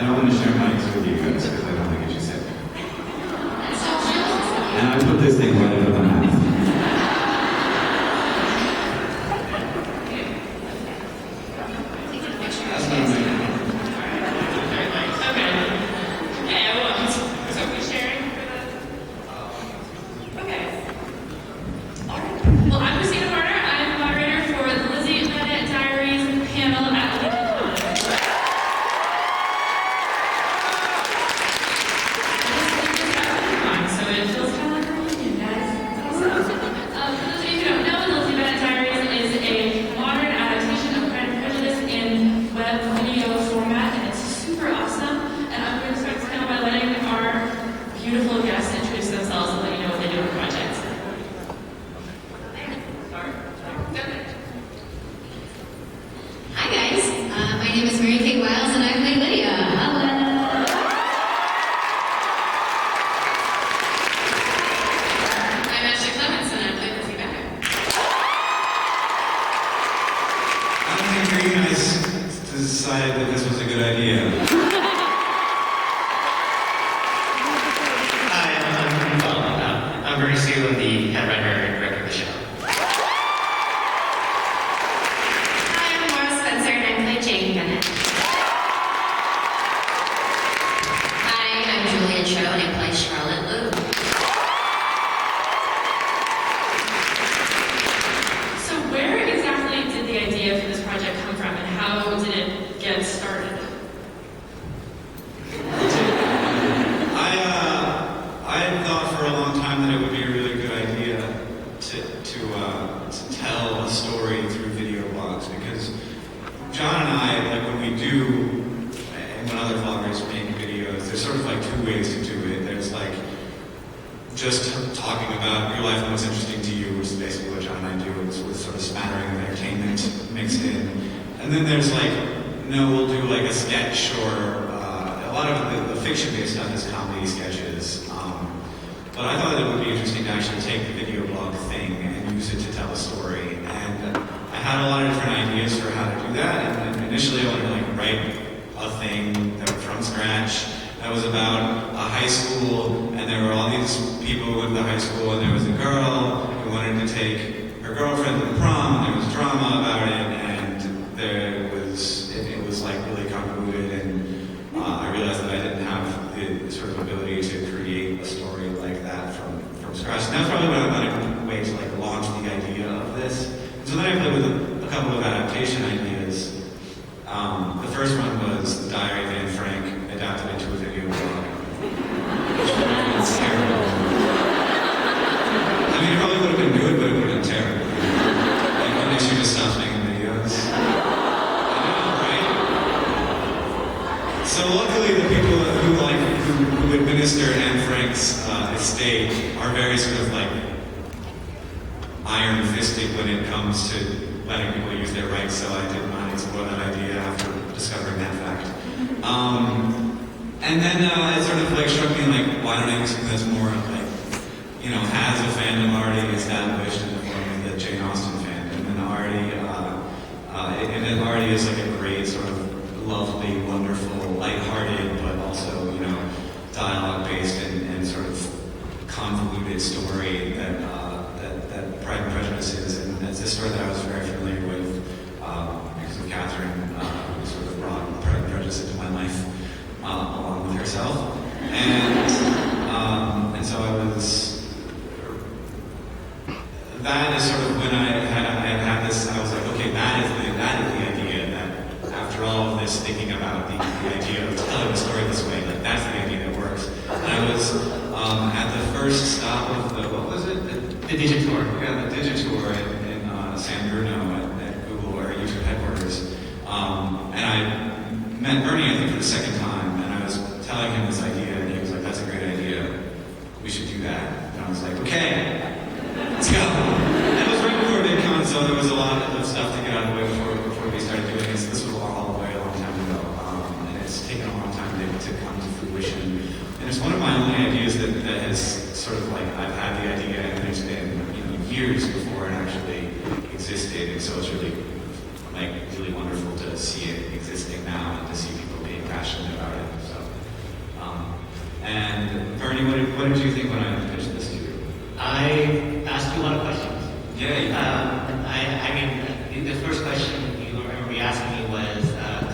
don't want to share mics with you guys because I don't think it should sit. And I put this thing right over my mouth. That's what I'm saying. Okay, I won't. So we're sharing for the... Okay. All right. Well, I'm Christina Warner. I'm moderator for the Lizzie Bennet Diaries Panel at LeakyCon. So it feels kind of like a reunion, guys. For those of you who don't know, Lizzie Bennet Diaries is a modern adaptation of Pride and Prejudice in web video format, and it's super awesome. And I'm going to start this panel by letting our beautiful guests introduce themselves and let you know what they do on the project. Hi guys, my name is Mary Kate Wiles and I play Lydia. Hello. I'm Ashley Clements and I play Lizzie Bennet. I don't think for you guys decided that this was a good idea. Hi, I'm Bernie Sue, I'm the head writer and director of the show. Hi, I'm Laura Spencer and I play Jane Bennett. Hi, I'm Julia Cho and I play Charlotte Liu. So where exactly did the idea for this project come from, and how did it get started? I had thought for a long time that it would be a really good idea to tell a story through video blogs, because John and I, like when we do, and when other vloggers make videos, there's sort of like two ways to do it. There's like just talking about your life and what's interesting to you, which is basically what John and I do, with sort of smattering of entertainment mixed in. And then there's like, no, we'll do like a sketch, or a lot of the fiction-based stuff is comedy sketches. But I thought it would be interesting to actually take the video blog thing and use it to tell a story. And I had a lot of different ideas for how to do that. And initially I wanted to like write a thing that was from scratch that was about a high school, and there were all these people who went to the high school, and there was a girl who wanted to take her girlfriend to the prom, and there was drama about it, and it was like really convoluted, and I realized that I didn't have the sort of ability to create a story like that from scratch. And that's probably a way to like launch the idea of this. And so then I played with a couple of adaptation ideas. The first one was the Diary of Anne Frank, adapted into a video blog. It's terrible. I mean, it probably would have been good, but it would have been terrible. Like, when she just stops making videos. I know, right? So luckily, the people who administer Anne Frank's estate are very sort of like iron-fisted when it comes to letting people use their rights, so I did not explore that idea after discovering that fact. And then it sort of like struck me like, why don't I do something that's more like, you know, has a fandom already established in the form of the Jane Austen fandom, and it already is like a great sort of lovely, wonderful, lighthearted, but also, you know, dialogue-based and sort of convoluted story that Pride and Prejudice is, and it's a story that I was very familiar with because of Catherine, who sort of brought Pride and Prejudice into my life along with herself, and so I was. That is sort of when I had this. I was like, okay, that is the idea. That after all of this thinking about the idea of telling a story this way, like that's the idea that works. And I was at the first stop of what was it? The detour. Yeah, the detour in San Bruno at Google, or YouTube headquarters. And I met Bernie, I think, for the second time, and I was telling him this idea, and he was like, that's a great idea. We should do that. And I was like, okay, let's go. And it was right before VidCon, so there was a lot of stuff to get out of the way before we started doing this. This was all the way a long time ago, and it's taken a long time to come to fruition. And it's one of my only ideas that has sort of like, I've had the idea, and there's been, you know, years before it actually existed, and so it's really, like, really wonderful to see it existing now and to see people being passionate about it. So, and Bernie, what did you think when I pitched this to you? I asked you a lot of questions. Yeah. I mean, the first question you remember asking me was,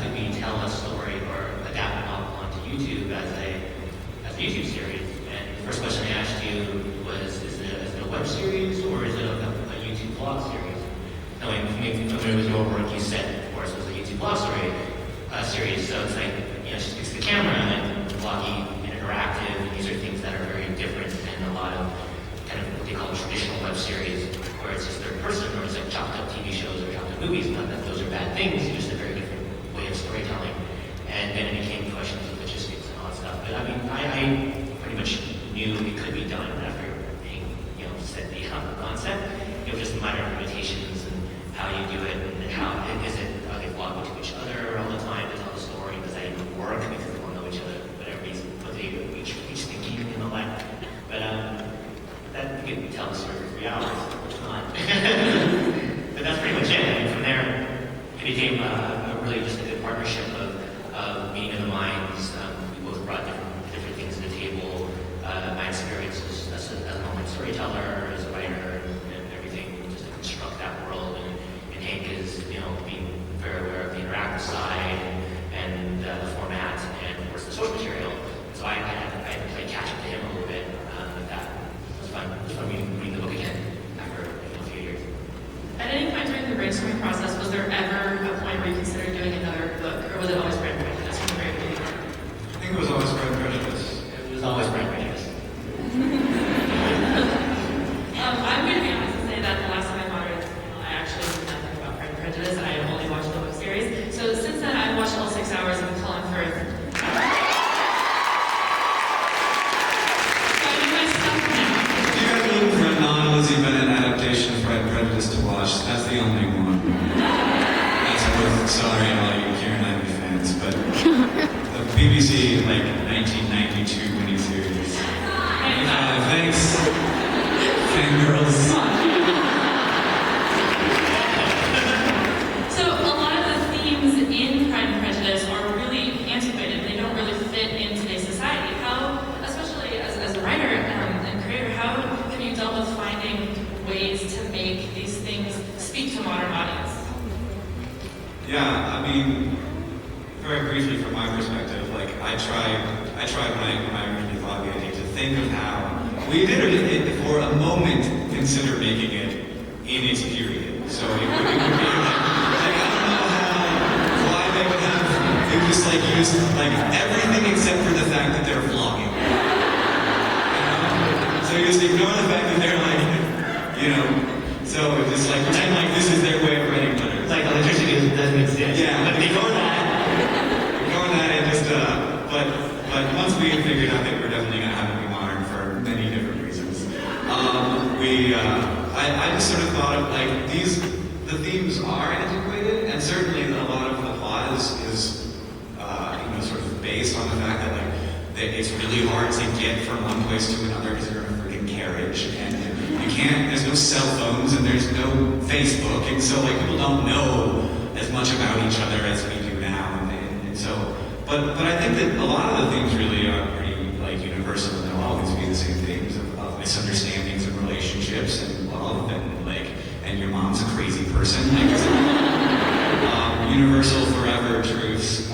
could we tell a story or adapt it onto YouTube as a YouTube series? And the first question I asked you was, is it a web series or is it a YouTube vlog series? Knowing familiar with your work, you said, of course, it was a YouTube vlog series. So it's like, she speaks to the camera and vlogging and interactive. And these are things that are very different than a lot of kind of what they call traditional web series, where it's just third person or it's like chopped up TV shows or chopped up movies. Not that those are bad things, it's just a very different way of storytelling. And then it became questions of logistics and all that stuff. But I mean, I pretty much knew it could be done after being, set the concept. It was just a matter of limitations and how you do it and how are they vlogging to each other all the time to tell the story? Does that even work because they don't know each other? Whatever what they each thinking and all that. But that you could tell the story for 3 hours, which not. But that's pretty much it. I mean, from there, it became really just a good partnership of meeting of the minds. We both brought different things to the table. My experiences as a moment storyteller, as a writer, and everything, just to construct that world. And Hank is, being very aware of the interactive side and the format and, of course, the source material. So I had to play catch up to him a little bit with that. It was fun. It was fun reading the book again after a few years. At any point during the brainstorming process, was there ever a point where you considered doing another book, or was it always Pride and Prejudice from the very beginning? I think it was always Pride and Prejudice. It was always Pride and Prejudice. I'm going to be honest and say that the last time I moderated this panel, I actually knew nothing about Pride and Prejudice, and I had only watched the book series. So since then, I've watched all 6 hours of Colin Firth. So you guys stuck now. If you guys are looking for a non-Lizzie Bennet adaptation of Pride and Prejudice to watch, that's the only one. That's worth, sorry all you Kieran Knightley fans, but the BBC, 1992 miniseries. Thanks, fangirls. So a lot of the themes in Pride and Prejudice are really antiquated. They don't really fit in today's society. How, especially as a writer and creator, how have you dealt with finding ways to make these things speak to a modern audience? Yeah, I mean, very briefly from my perspective, I tried when I originally thought of the idea to think of how we did for a moment consider making it in its period. So it would be I don't know why they would have, they would just use everything except for the fact that they're vlogging. So you just ignore the fact that they're so just pretend this is their way of writing letters. It's like electricity doesn't exist. Yeah, But ignore that. And just, but once we had figured out that we're definitely going to have to be modern for many different reasons, I just sort of thought of the themes are antiquated, and certainly a lot of the plot is sort of based on the fact that it's really hard to get from one place to another because you're in a freaking carriage, and you can't. There's no cell phones and there's no Facebook, and so people don't know as much about each other as we do now, and so. But I think that a lot of the themes really are pretty universal, and they'll always be the same themes of misunderstandings and relationships and love and and your mom's a crazy person. Universal forever truths.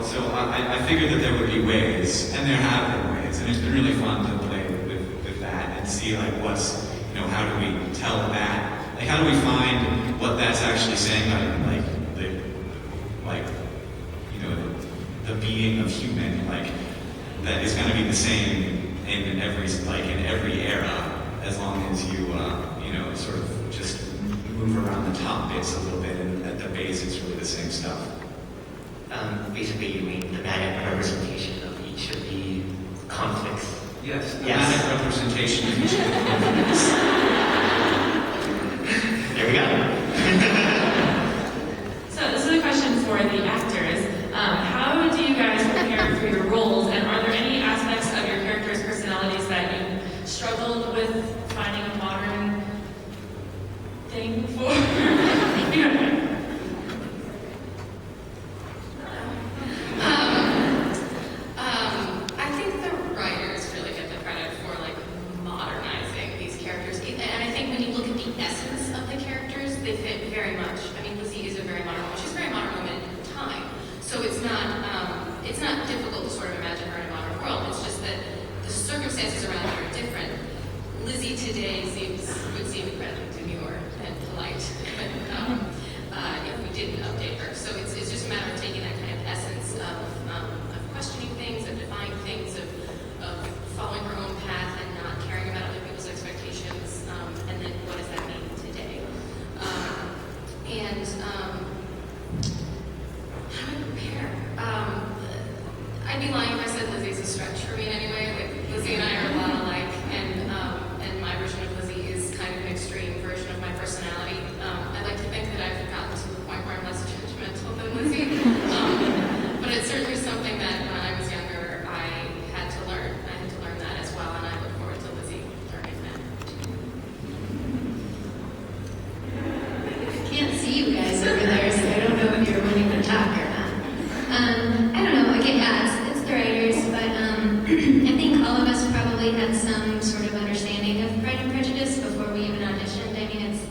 So I figured that there would be ways, and there have been ways, and it's been really fun to play with that and see what's how do we tell that, how do we find what that's actually saying about the being of human, that is going to be the same in every era, as long as you sort of just move around the top bits a little bit, and at the base it's really the same stuff. Basically, you mean thematic representation of each of the conflicts. Yes, Yes. thematic representation of each of the conflicts. There we go. So this is a question for the actors. How do you guys prepare for your roles, and are there any aspects of your characters' personalities that you struggled with finding a modern thing for? they fit very much. I mean, Lizzie is a very modern woman. She's a very modern woman in time. So it's not difficult to sort of imagine her in a modern world. It's just that the circumstances around her are different. Lizzie today would seem incredibly demure and polite if we didn't update her. So it's just a matter of taking that kind of essence of questioning things, of defying things, of following her own path and not caring about other people's expectations, and then what does that mean today? How do I prepare? I'd be lying if I said Lizzie's a stretch for me in any way. Like, Lizzie and I are a lot alike, and my version of Lizzie is kind of an extreme version of my personality. I like to think that I've gotten to the point where I'm less judgmental than Lizzie, but it's certainly something that when I was younger I had to learn. I had to learn that as well, and I look forward to Lizzie learning that. I can't see you guys over there, so I don't know if you're wanting to talk or not. I don't know, again, yeah, it's the writers, but I think all of us probably had some sort of understanding of Pride and Prejudice before we even auditioned. I mean, it's,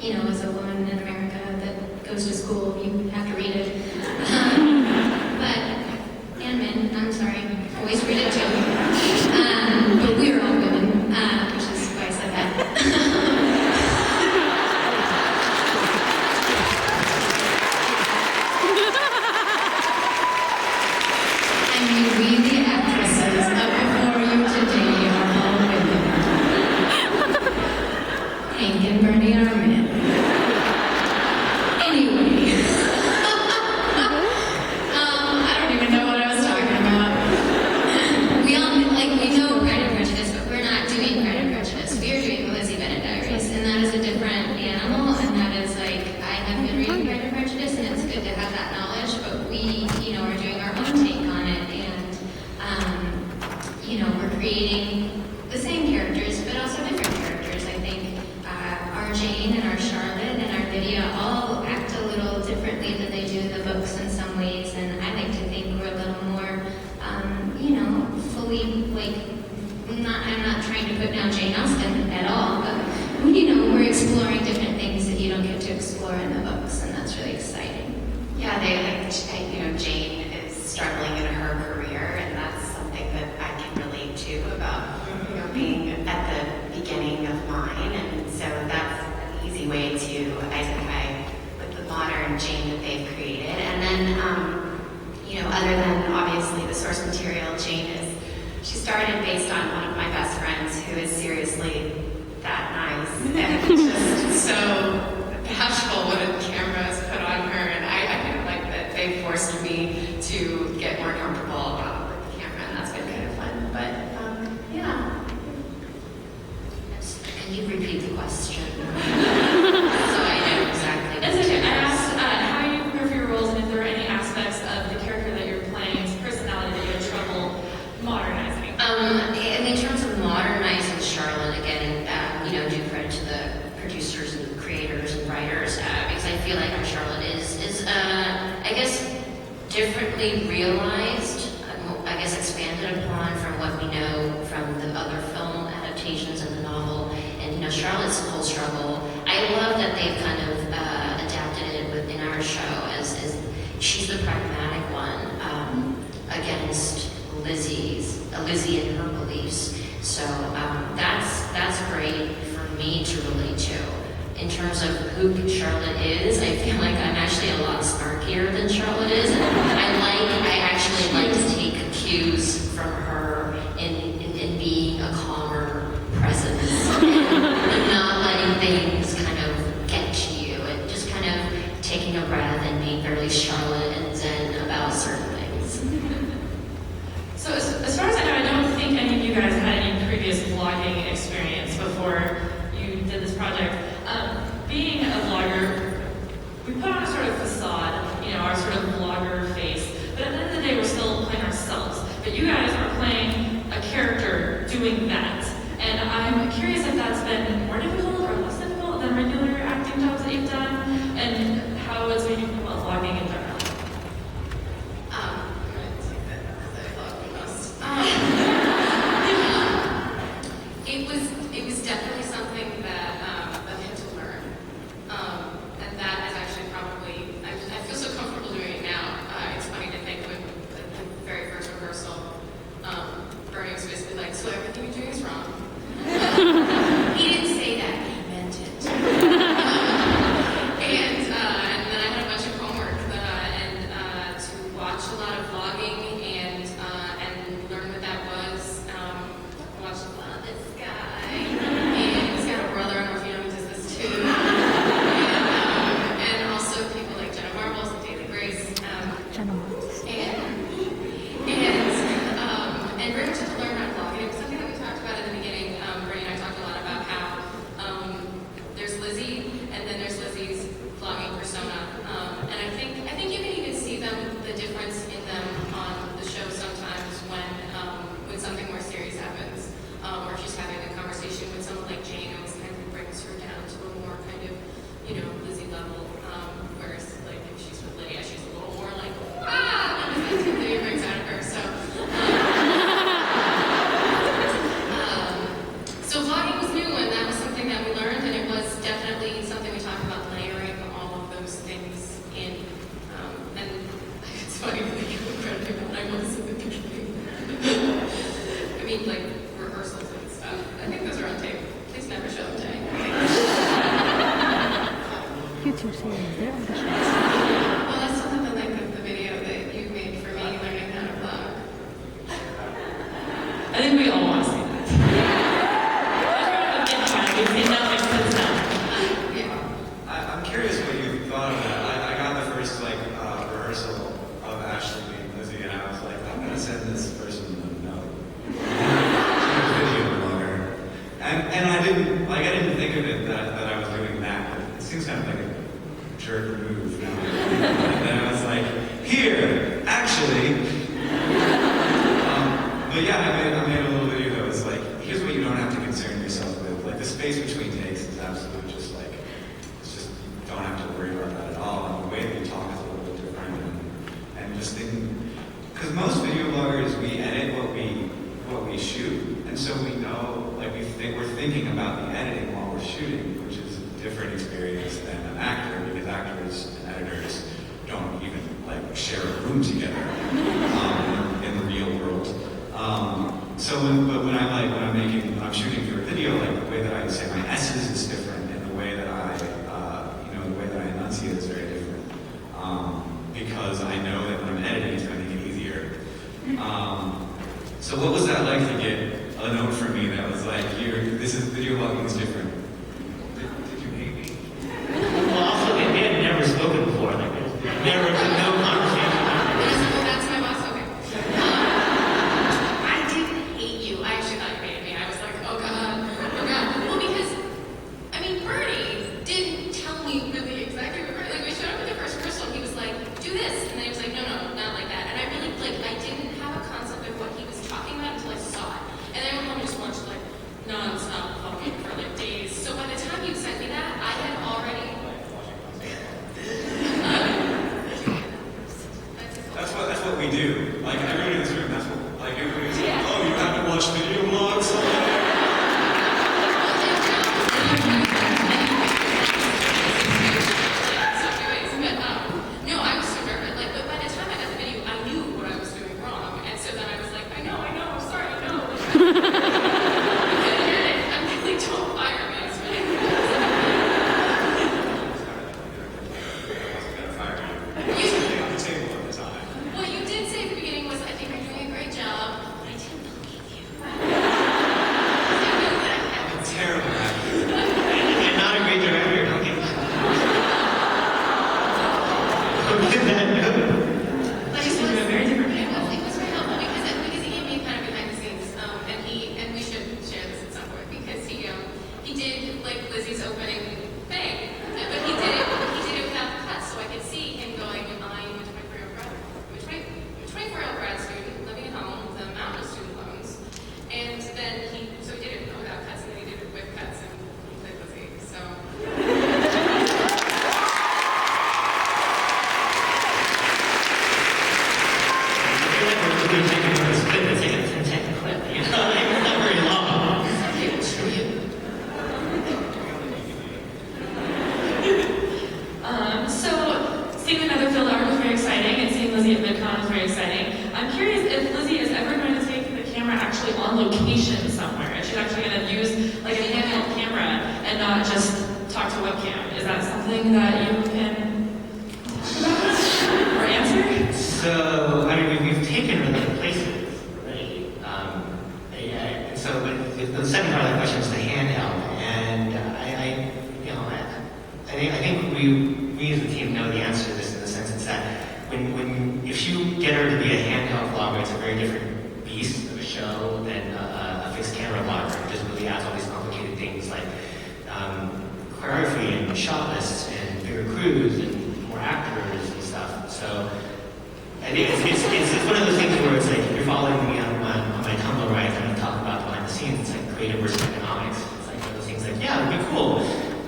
you know, as a woman in America that goes to school, you have to read it. And men, I'm sorry, always read it too. But we're all women, which is why I said that. I mean, we the actresses up before you today are all women. Hank and Bernie are men. Anyway. I don't even know what I was talking about. We all, we know Pride and Prejudice, but we're not doing Pride and Prejudice. We are doing Lizzie Bennet Diaries, and that is a different animal, and that is I have been reading Pride and Prejudice, and it's good to have that knowledge, but we, are doing our own take on it, and, we're creating the same characters, but also different characters. I think our Jane and our Charlotte and our Lydia all act a little differently than they do in the books in some ways, and I like to think we're a little more, fully, I'm not trying to put down Jane Austen at all, but, we're exploring different things that you don't get to explore in the books, and that's really exciting. Yeah, Jane is struggling in her career, and that's something that I can relate to about, being at the beginning of mine, and so that's an easy way to identify with the modern Jane that they've created. And then, other than obviously the source material, she started based on one of my best friends who is seriously that nice and just so bashful when a camera is put on her, and I kind of like that they forced me to get more comfortable with the camera, and that's been kind of fun. But yeah. Can you repeat the question? So I know exactly. That's okay. I asked how you prepare for your roles, and if there are any aspects of the character that you're playing's personality that you had trouble modernizing. In terms of modernizing Charlotte, again, due credit to the producers and creators and writers, because I feel like our Charlotte is I guess, differently realized, I guess expanded upon from what we know from the other film adaptations of the novel. And, Charlotte's whole struggle, I love that they've kind of adapted it within our show as she's the pragmatic one against Lizzie and her beliefs. So that's great for me to relate to. In terms of who Charlotte is, I feel like I'm actually a lot snarkier than Charlotte is, and I actually like to take cues from her in being a calmer presence and not letting things kind of get to you, and just kind of taking a breath and being very Charlotte and zen about certain things. So as far as I know, I don't think any of you guys had any previous vlogging experience before you did this project. Being a vlogger, we put on a sort of facade, our sort of vlogger face, but at the end of the day, we're still playing ourselves. But you guys are playing a character doing that. And I'm Well, that's something the length of the video that you made for me learning how to vlog. I think we all want to see that. We've seen that like 10 times. Yeah. I'm curious what you thought of that. I got the first rehearsal of Ashley being Lizzie, and I was like, I'm gonna send this person a note. She's a video blogger, and I didn't think of it that I was doing that. It seems kind of like a jerk move now. And then I was like, here, actually. But yeah, I made a little video that was like, here's what you don't have to concern yourself with. Like the space between takes is absolutely just like, it's just, you don't have to worry about that at all. And the way that you talk is a little bit different. And just thinking, because most video bloggers, we edit what we shoot. And so we know, like we're thinking about the editing while we're shooting, which is a different experience than an actor, because actors and editors don't even like share a room together in the real world. When I'm shooting for a video, like the way that I say my S's is different, and the way that I enunciate is very different. Because I know that when I'm editing, it's going to make it easier. So what was that like to get a note from me that was like, this is video blogging is different? Did you hate me? Well, also, we had never spoken before. Like, never, no conversation. That's my boss, okay. I didn't hate you. I actually thought you hated me. I was like, oh god, oh god. Well, because, I mean, Bernie didn't tell me really exactly what, like, we showed up at the first rehearsal, he was like, do this, and then he was like, no, not like that. And I really, I didn't have a concept of what he was talking about until I saw it. And then I went home and just watched, non-stop talking for, days. So by the time you sent me that, I had already... That's what we do. Like everybody in this room, that's what everybody's like, oh, you have to watch video blogs? No, I was so nervous. But by the time I got the video, I knew what I was doing wrong. And so then I was like, I know, I'm sorry, I know. I'm really, don't fire me. It's really On the table at the time. What you did say at the beginning was, I think I'm doing a great job. But I didn't believe you. I'm a terrible actor. And not a great director. Okay. It was very different. It was very helpful because he gave me kind of behind the scenes, and we should share this at some point because he did Lizzie's opening thing, but he did it without cuts, so I could see him going, I'm a 24-year-old brother, a 24-year-old grad student living at home with a mountain of student loans, and then he did it without cuts, and then he did it with cuts, and he played Lizzie. So. Seeing another field art was very exciting, and seeing Lizzie at VidCon was very exciting. I'm curious if Lizzie is ever going to take the camera actually on location somewhere. If she's actually going to use a handheld camera and not just talk to a webcam. Is that something that you can talk about or answer? So, we've taken her to places already. And so, the second part of the question is the handheld. And I think we as a team know the answer to this in the sense it's that if you get her to be a handheld vlogger, it's a very different beast of a show than a fixed camera vlogger. It just really adds all these complicated things like choreography and shot lists and bigger crews and more actors and stuff. So I think it's one of those things where it's like if you're following me on my Tumblr, right, and I talk about behind the scenes, it's like creative versus economics. It's like one of those things like, yeah, it'd be cool,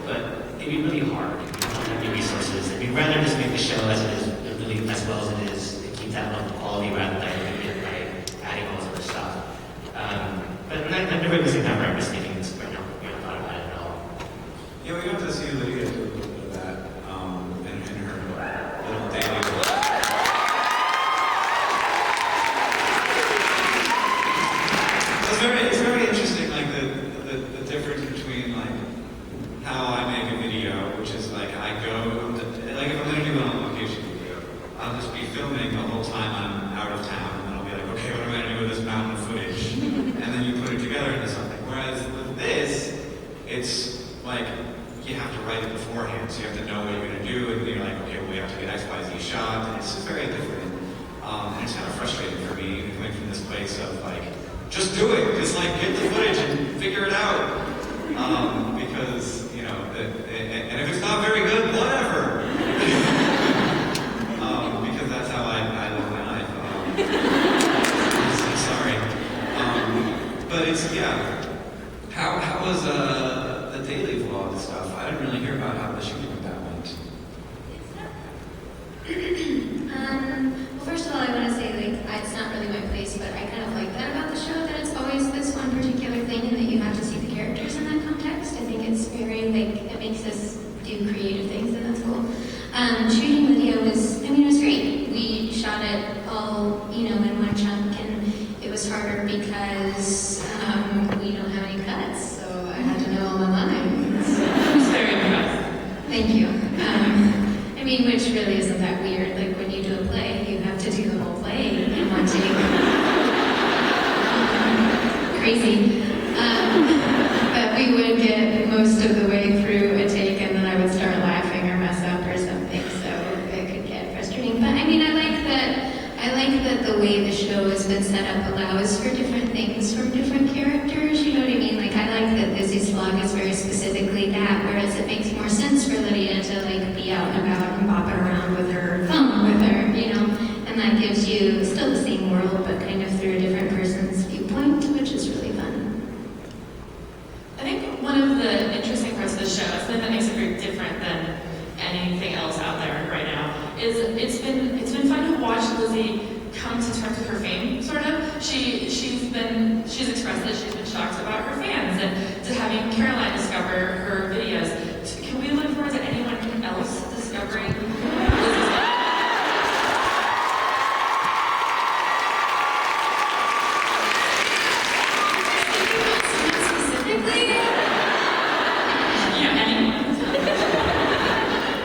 but it'd be really hard. You don't have any resources. And we'd rather just make the show as it is, really as well as it is, and keep that level of quality rather than doing it by adding all this other stuff. But I'm never missing that, I'm just thinking this right now. We haven't thought about it at all. Yeah, we got to see Lydia do a little bit of that in her little daily life. It's very interesting, the difference between how I make a video, which is I go you have to write it beforehand, so you have to know what you're going to do, and you're like, okay, well, we have to get X, Y, Z shot, and it's just very different. And it's kind of frustrating for me, coming from this place of like, just do it, just like get the footage and figure it out. Because, you know, and if it's not very good, whatever. Because that's how I live my life. Sorry. But it's, yeah. How was the daily vlog stuff? I didn't really hear about how the shooting of that went. Well, first of all, I want to say, like, it's not really my place, but I kind of like that about the show, that it's always this one particular thing and that you have to see the characters in that context. I think it's very, like, it makes us do creative things, and that's cool. Shooting video was, I mean, it was great. We shot it all, you know, in one chunk, and it was harder because we don't have any cuts, so I had to know all my lines. It's very impressive. Thank you. I mean, which really isn't that weird. Like, when you do a play, you have to do the whole play in one take. Crazy. But we would get most of the way through a take, and then I would start laughing or mess up or something, so it could get frustrating. But I mean, I like that the way the show has been set up allows for different things from different characters, you know what I mean? Like, I like that Lizzie's vlog is very specifically that, whereas it makes more sense for Lydia to, like, be out and about and bopping around with her phone with her, you know? And that gives you still the same world, but kind of through a different person's viewpoint, which is really fun. I think one of the interesting parts of the show, something that makes it very different than anything else out there right now, is it's been fun to watch Lizzie come to terms with her fame, sort of. She's expressed that she's been shocked about her fans, and to having Caroline discover her videos. Can we look forward to anyone else discovering Lizzie's Specifically? Yeah, anyone.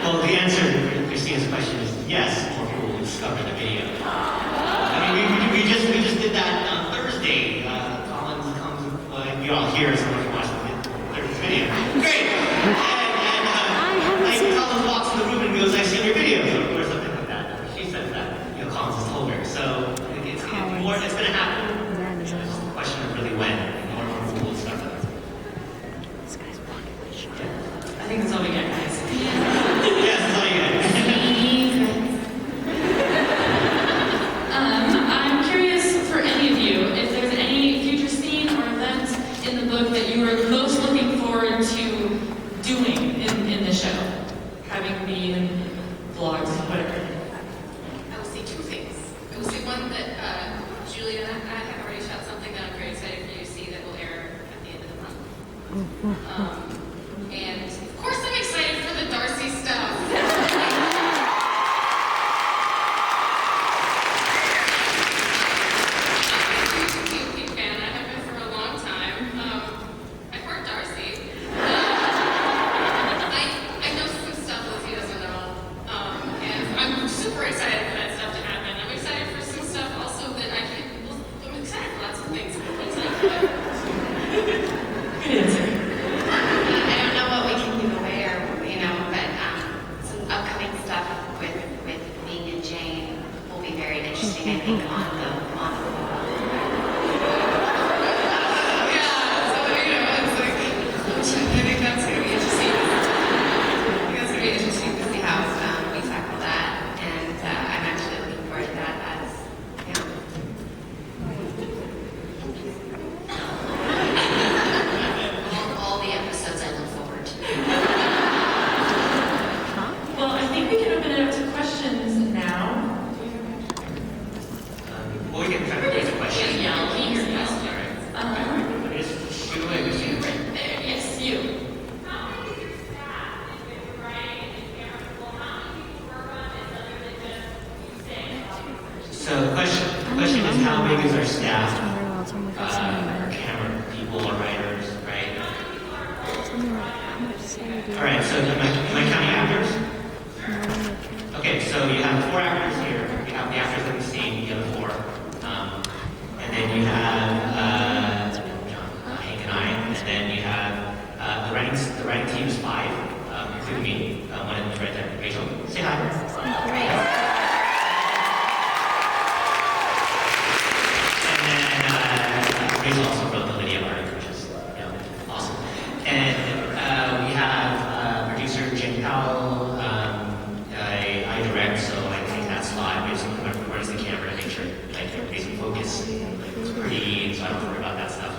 Well, the answer to Christina's question is yes, more people will discover the video. I mean, we just did that on Thursday. Collins comes, you're all here, so we can watch the Thursday's video. Great! And Collins walks in the room and goes, I've seen your video, or something like that. She says that, you know, Collins has told her. So it's going to happen. It's just a question of really when. More people will discover that. I think that's all we get, guys. Yes, that's all you get. I'm curious for any of you if there's any future scene or event in the book that you are most looking forward to doing in the show, having been vlogs, whatever. I will say two things. I will say one that Julia and I have already shot something that I'm very excited for you to see that will air at the end of the month. And of course I'm excited for the Darcy stuff. Big fan. I have been for a long time. I heard Darcy. I know some stuff Lizzie doesn't know. And I'm super excited for that stuff to happen. I'm excited for some stuff also that I'm excited for lots of things. Good answer. I don't know what we can give away, or you know, but some upcoming stuff with me and Jane will be very interesting. I think on the Yeah, so you know, it's like, I think that's going to be interesting. I think that's going to be interesting to see how we tackle that, and I'm actually looking forward to that as all the episodes I look forward to. Well, I think we can open it up to questions now. Well, we can try to raise a question. Yeah, I'll keep your question. Just shoot away, Christina. There, yes, you. How many of your staff is with writing and camera people? How many people work on this other than just you saying? So the question is, how big is our staff? Our camera people or writers, right? All right, so am I counting actors? Okay, so you have 4 actors here. You have the actors in the scene, the other 4. And then you have John, Hank and I. And then you have the the writing team is 5, including me. One of them is right there. Rachel, say hi. And then Rachel also wrote the Lydia arc, which is awesome. And we have producer Jim Powell. I direct, so I take that slot. Basically, where's the camera to make sure like everybody's in focus, like it's pretty, so I don't have to worry about that stuff.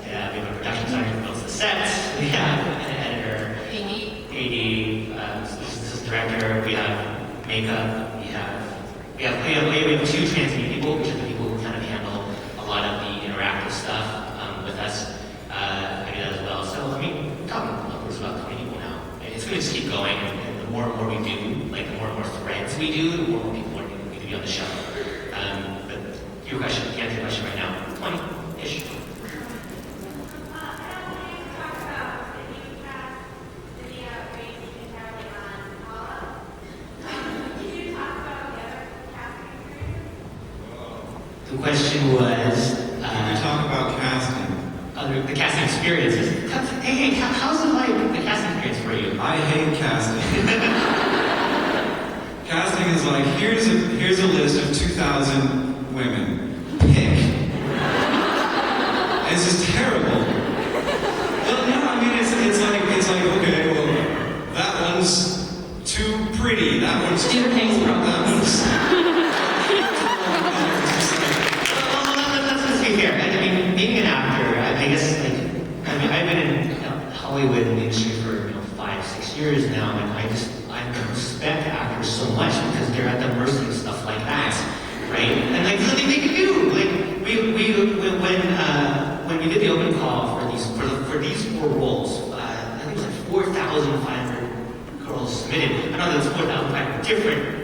Yeah, we have a production designer who builds the sets. We have an editor, AD, assistant director. We have makeup. We have 2 trans people, which are the people who kind of handle a lot of the interactive stuff with us. I do that as well. So I mean, we're talking upwards about 20 people now. And it's going to just keep going. And the more and more we do, like the more and more threads we do, the more and more people need to be on the show. But your question, to answer your question right now, 20-ish. The question was, Can we talk about casting? the casting experiences. Hey, how's it like, the casting experience for you? I hate casting. Casting is like, here's a list of 2,000 women. Pick. It's just terrible. Well, no, I mean, it's like, okay, well, that one's too pretty. That one's too Stephen King's problem. That one's... Let's be fair. I mean, being an actor, I guess, I've been in Hollywood in the industry for 5-6 years now, and I respect actors so much because they're at the mercy of stuff like that, right? And like something they can do. Like when we did the open call for these 4 roles, I think it was like 4,500 girls submitted. I know there was 4,500 different